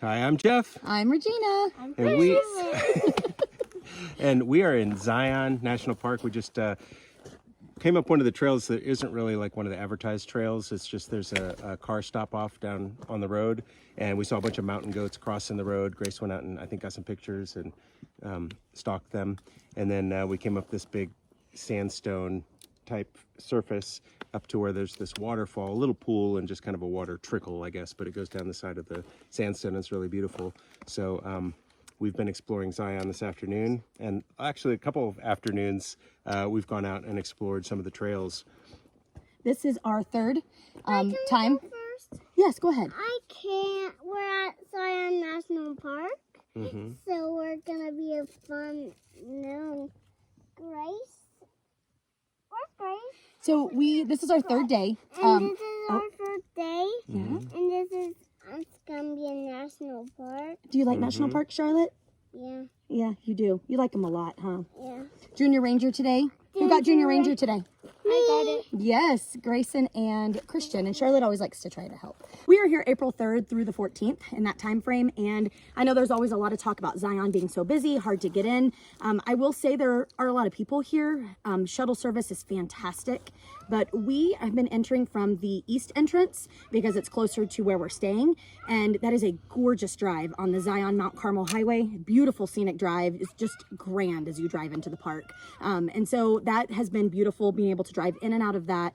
Hi, I'm Jeff. I'm Regina. And we are in Zion National Park. We just came up one of the trails that isn't really like one of the advertised trails. It's just there's a car stop off down on the road, and we saw a bunch of mountain goats crossing the road. Grace went out and I think got some pictures and stalked them. And then we came up this big sandstone type surface up to where there's this waterfall, a little pool, and just kind of a water trickle, I guess, but it goes down the side of the sandstone. It's really beautiful. So we've been exploring Zion this afternoon, and actually a couple of afternoons we've gone out and explored some of the trails. This is our third Can time. I go first? Yes, go ahead. I can't. We're at Zion National Park, so we're gonna be a fun. No, Grace. Where's Grace? So this is our third day. And this is our first day. Yeah. And this is it's gonna be a national park. Do you like national parks, Charlotte? Yeah. Yeah, you do. You like them a lot, huh? Yeah. Junior Ranger today. Who got Junior Ranger today? I got it. Yes, Grayson and Christian, and Charlotte always likes to try to help. We are here April 3rd through the 14th in that time frame, and I know there's always a lot of talk about Zion being so busy, hard to get in. I will say there are a lot of people here. Shuttle service is fantastic, but we have been entering from the east entrance because it's closer to where we're staying, and that is a gorgeous drive on the Zion Mount Carmel Highway. Beautiful scenic drive. It's just grand as you drive into the park, and so that has been beautiful, being able to drive in and out of that,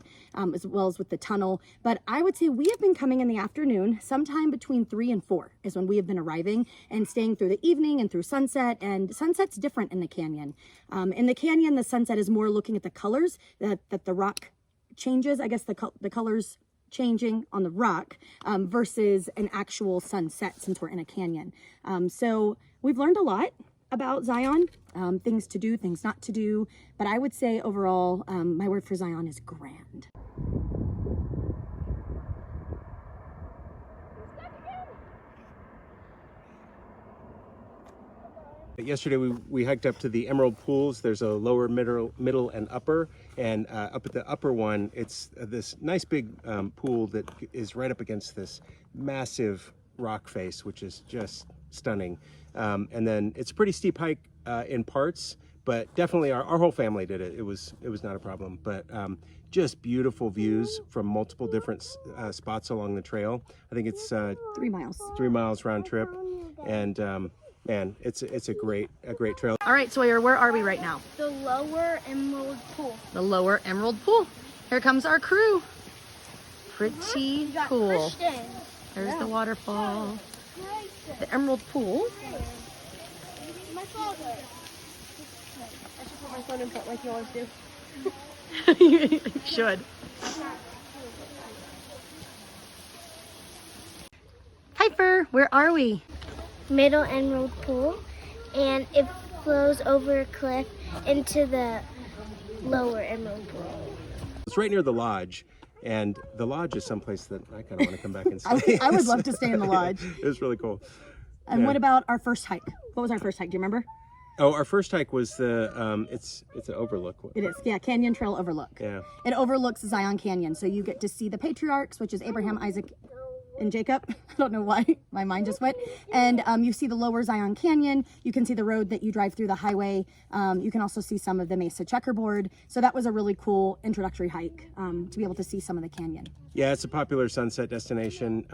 as well as with the tunnel. But I would say we have been coming in the afternoon, sometime between 3 and 4 is when we have been arriving, and staying through the evening and through sunset. And sunset's different in the canyon. In the canyon, the sunset is more looking at the colors that the rock changes. I guess the colors changing on the rock versus an actual sunset, since we're in a canyon. So we've learned a lot about Zion, things to do, things not to do, but I would say overall, my word for Zion is grand. Yesterday we hiked up to the Emerald Pools. There's a lower, middle, and upper. And up at the upper one, it's this nice big pool that is right up against this massive rock face, which is just stunning. And then it's a pretty steep hike in parts, but definitely our whole family did it. It was not a problem, but just beautiful views from multiple different spots along the trail. I think it's 3 miles. 3 miles round trip, and man, it's a great trail. All right, Sawyer, where are we right now? The Lower Emerald Pool. The Lower Emerald Pool. Here comes our crew. Pretty cool. Christian. There's the waterfall. The Emerald Pool. My father. I should put my phone in front like you always do. You should. Piper, where are we? Middle Emerald Pool, and it flows over a cliff into the Lower Emerald Pool. It's right near the lodge, and the lodge is someplace that I kind of want to come back and stay. I would love to stay in the lodge. It was really cool. And Yeah. what about our first hike? What was our first hike? Do you remember? Oh, our first hike was the it's an overlook. It is, yeah, Canyon Trail Overlook. Yeah. It overlooks Zion Canyon, so you get to see the patriarchs, which is Abraham, Isaac, and Jacob. I don't know why my mind just went. And you see the lower Zion Canyon. You can see the road that you drive through the highway. You can also see some of the Mesa checkerboard. So that was a really cool introductory hike to be able to see some of the canyon. Yeah, it's a popular sunset destination.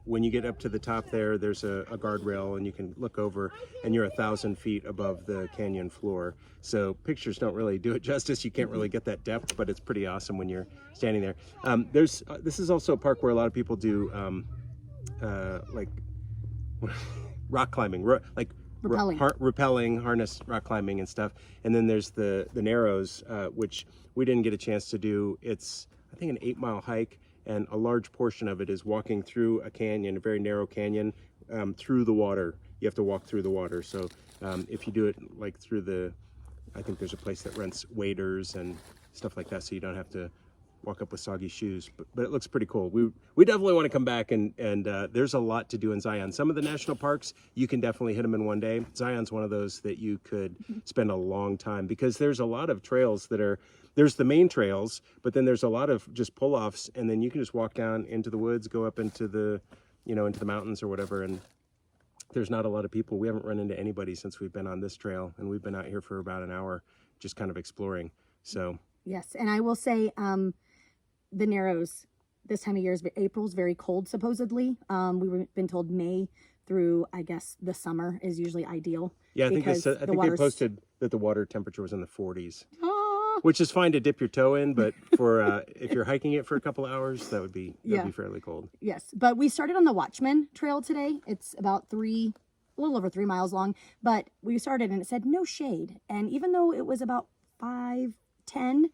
When you get up to the top there's a guardrail, and you can look over, and you're 1,000 feet above the canyon floor. So pictures don't really do it justice. You can't really get that depth, but it's pretty awesome when you're standing there. This is also a park where a lot of people do like rock climbing, like rappelling, harness rock climbing and stuff. And then there's the Narrows, which we didn't get a chance to do. It's, I think, an 8-mile hike, and a large portion of it is walking through a canyon, a very narrow canyon, through the water. You have to walk through the water. So if you do it like through I think there's a place that rents waders and stuff like that, so you don't have to walk up with soggy shoes, but it looks pretty cool. We definitely want to come back, and there's a lot to do in Zion. Some of the national parks, you can definitely hit them in one day. Zion's one of those that you could spend a long time, because there's a lot of trails that are, there's the main trails, but then there's a lot of just pull-offs, and then you can just walk down into the woods, go up into the you know, into the mountains or whatever, and there's not a lot of people. We haven't run into anybody since we've been on this trail, and we've been out here for about an hour just kind of exploring. So Yes, and I will say the Narrows this time of year April's very cold supposedly. We've been told May through, I guess, the summer is usually ideal. yeah, I think because I think they posted that the water temperature was in the 40s, Ah, which is fine to dip your toe in, but for if you're hiking it for a couple hours, that'd be fairly cold. yes, but we started on the Watchman Trail today. It's about a little over 3 miles long, but we started and it said no shade. And even though it was about 5:10,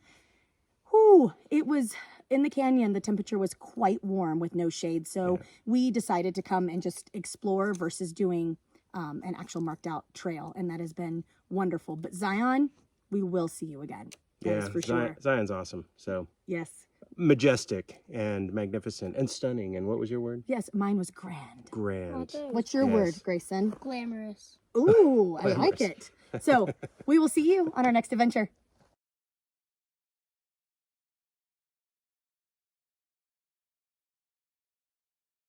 it was in the canyon. The temperature was quite warm with no shade. So we decided to come and just explore versus doing an actual marked out trail. And that has been wonderful. But Zion, we will see you again. That is for sure. Zion's awesome. So Yes. majestic and magnificent and stunning. And what was your word? Yes, mine was grand. Grand. What's your word, Grayson? Glamorous. Ooh, I like it. So we will see you on our next adventure.